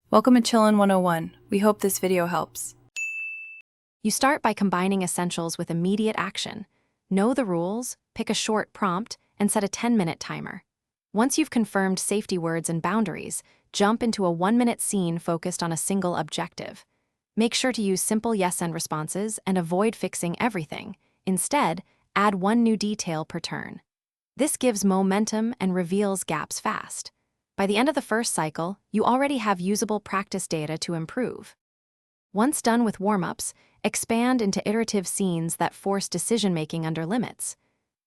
Welcome to Chillin' 101. We hope this video helps. You start by combining essentials with immediate action. Know the rules, pick a short prompt, and set a 10-minute timer. Once you've confirmed safety words and boundaries, jump into a 1-minute scene focused on a single objective. Make sure to use simple yes-and responses and avoid fixing everything. Instead, add one new detail per turn. This gives momentum and reveals gaps fast. By the end of the first cycle, you already have usable practice data to improve. Once done with warm-ups, expand into iterative scenes that force decision-making under limits.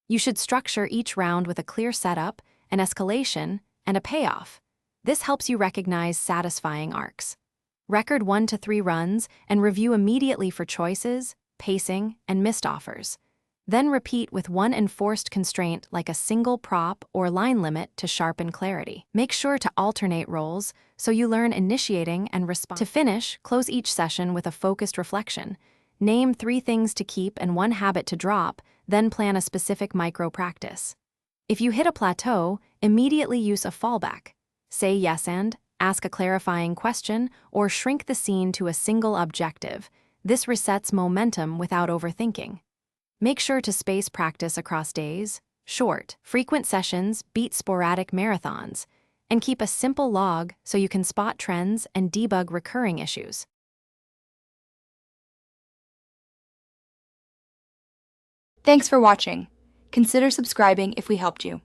You should structure each round with a clear setup, an escalation, and a payoff. This helps you recognize satisfying arcs. Record 1 to 3 runs and review immediately for choices, pacing, and missed offers. Then repeat with one enforced constraint like a single prop or line limit to sharpen clarity. Make sure to alternate roles so you learn initiating and responding. To finish, close each session with a focused reflection. Name 3 things to keep and 1 habit to drop, then plan a specific micro-practice. If you hit a plateau, immediately use a fallback. Say yes and, ask a clarifying question, or shrink the scene to a single objective. This resets momentum without overthinking. Make sure to space practice across days, short, frequent sessions beat sporadic marathons, and keep a simple log so you can spot trends and debug recurring issues. Thanks for watching. Consider subscribing if we helped you.